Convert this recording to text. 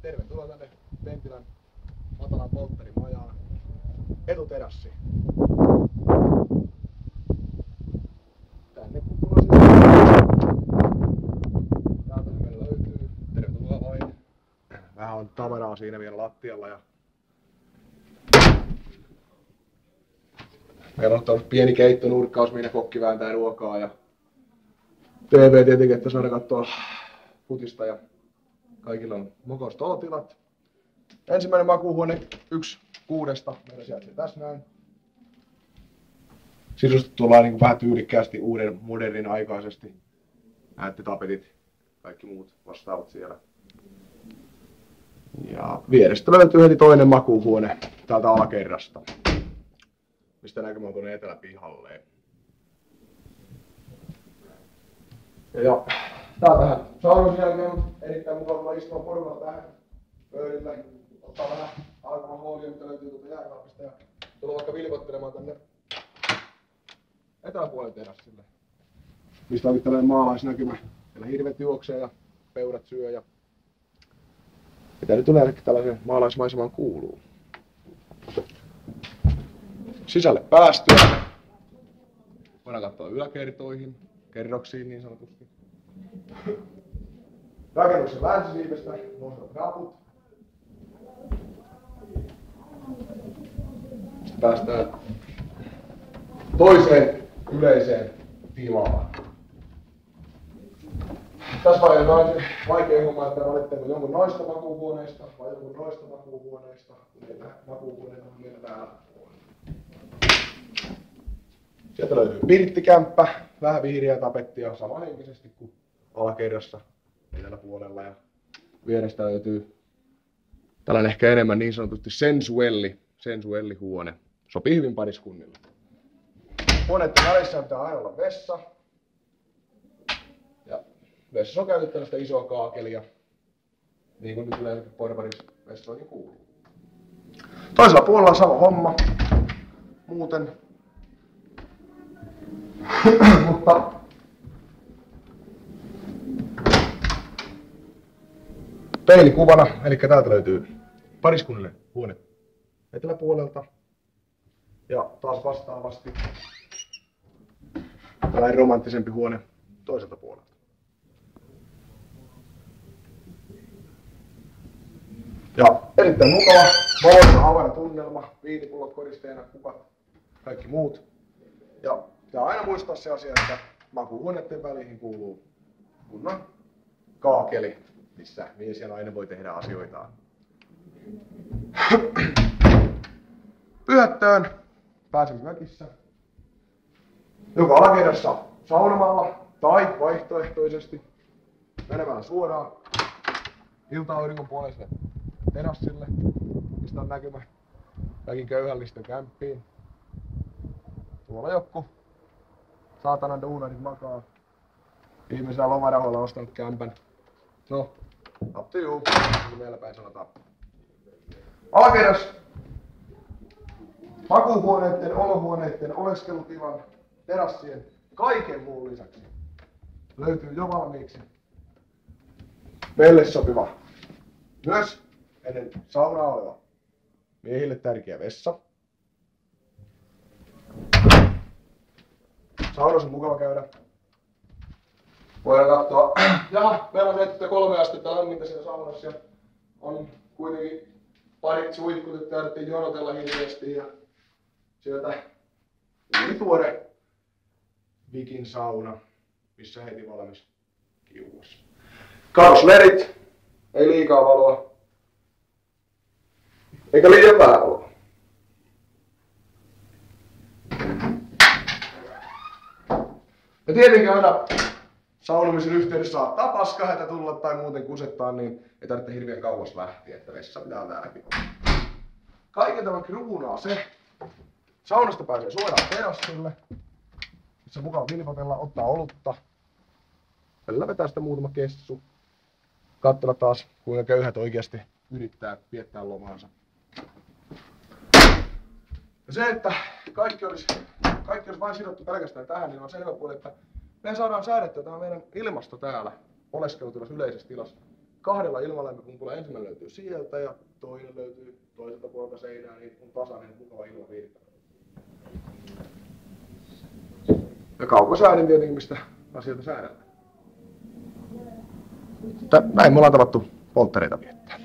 Tervetuloa tänne Pentilän matalan poltterimajaan. Etuterassi. Tänne kun tulee täältä meillä löytyy. Tervetuloa vain. Vähän on tavaraa siinä vielä lattialla ja meillä on tuossa pieni keittonurkkaus, minne kokki vääntää ruokaa ja TV tietenkin, että saadaan katsoa futista ja kaikilla on mokoiset olotilat. Ensimmäinen makuuhuone 1/6 meillä sijaitsee tässä näin. Sisustettu ollaan niin vähän tyylikkäästi uuden modernin aikaisesti. Näette tapetit, kaikki muut vastaavat siellä. Ja vierestä löytyy heti toinen makuuhuone täältä alakerrasta, mistä näkymä on tuonne eteläpihalle. Ja täältähän saunan jälkeen on erittäin mukava istua porukalla tähän pöydille. Ottaa vähän alkoholia, mitä löytyy tuolta jääkaapista ja tulla vaikka vilvoittelemaan tänne eteläpuolen terassille, mistä onkin tällainen maalaisnäkymä. Siellä hirvet juoksee ja peurat syö ja mitä nyt yleensäkin tällaisen maalaismaisemaan kuuluu. Sisälle päästyä. Voidaan katsoa yläkertoihin, kerroksiin niin sanotusti. Rakennuksen länsisiivestä nousevat raput. Sitten päästään toiseen yleiseen tilaan. Tässä vaiheessa on vaikea homma, että valittaako jonkun noista makuuhuoneista vai jonkun noista makuuhuoneista. Näitä makuuhuoneita on meillä täällä. Sieltä löytyy pirttikämppä, vähän vihreää tapettia samanhenkisesti kuin alakerrassa eteläpuolella. Ja vierestä löytyy tällainen ehkä enemmän niin sanotusti sensuelli huone. Sopii hyvin pariskunnille. Huoneiden välissä pitää aina olla vessa. Ja vessassa on käytetty tällaista isoa kaakelia, niin kuin nyt yleensä porvarisvessoihin kuuluu. Toisella puolella on sama homma. Muuten. Mutta peilikuvana, eli täältä löytyy pariskunnille huone eteläpuolelta. Ja taas vastaavasti tällainen romanttisempi huone toiselta puolelta. Ja erittäin mukava, valoisa avara tunnelma, viinipullot koristeena, kukat, kaikki muut. Ja pitää aina muistaa se asia, että makuuhuoneiden väliin kuuluu kunnon kaakeli, missä mies ja nainen voi tehdä asioitaan. Pyhättöön pääsemme mökissä, joka alakerrassa saunomalla tai vaihtoehtoisesti menemällä suoraan ilta-auringon puoleiselle terassille, mistä on näkymä kaikin köyhällisten kämppiin. Tuolla joku saatanan duunarit makaa. Ihmisellä lomarahoilla ostanut kämpän. No, up to you, niin kuin meillä päin sanotaan. Alakerras makuuhuoneiden, olohuoneiden, oleskelutilan, terassien, kaiken muun lisäksi löytyy jo valmiiksi meille sopiva, myös ennen saunaa oleva miehille tärkeä vessa. Saunassa on mukava käydä. Voidaan katsoa. Ja meillä on 73 astetta lämmintä siellä saunassa ja on kuitenkin parit suihkut, että täytyy jonotella hirveästi ja sieltä tuli tuore Vikin sauna, missä heti valmis kiuas. Karslerit, ei liikaa valoa, eikä liian vähän valoa. Ja tietenkin aina saunomisen yhteydessä saattaa paskahätä tulla tai muuten kusettaa, niin ei tarvitse hirveän kauas lähteä, että vessa pitää täälläkin olla. Kaiken tämän kruunaa se. Saunasta pääsee suoraan terassille, missä mukaan vilpotella, ottaa olutta. Välillä vetää sitä muutama kessu. Katsella taas, kuinka köyhät oikeasti yrittää viettää lomaansa. Ja se, että kaikki olisi vain sidottu pelkästään tähän, niin on selvä puoli, että me saadaan säädettyä tämä meidän ilmasto täällä oleskelutilassa, yleisessä tilassa 2 ilmalämpöpumpulla ensimmäinen löytyy sieltä ja toinen löytyy toiselta puolelta seinää, niin on tasainen, mukava ilmavirta. Ja kaukosäädin tietenkin, mistä asioita säädellään. Näin me ollaan tavattu polttereita viettää.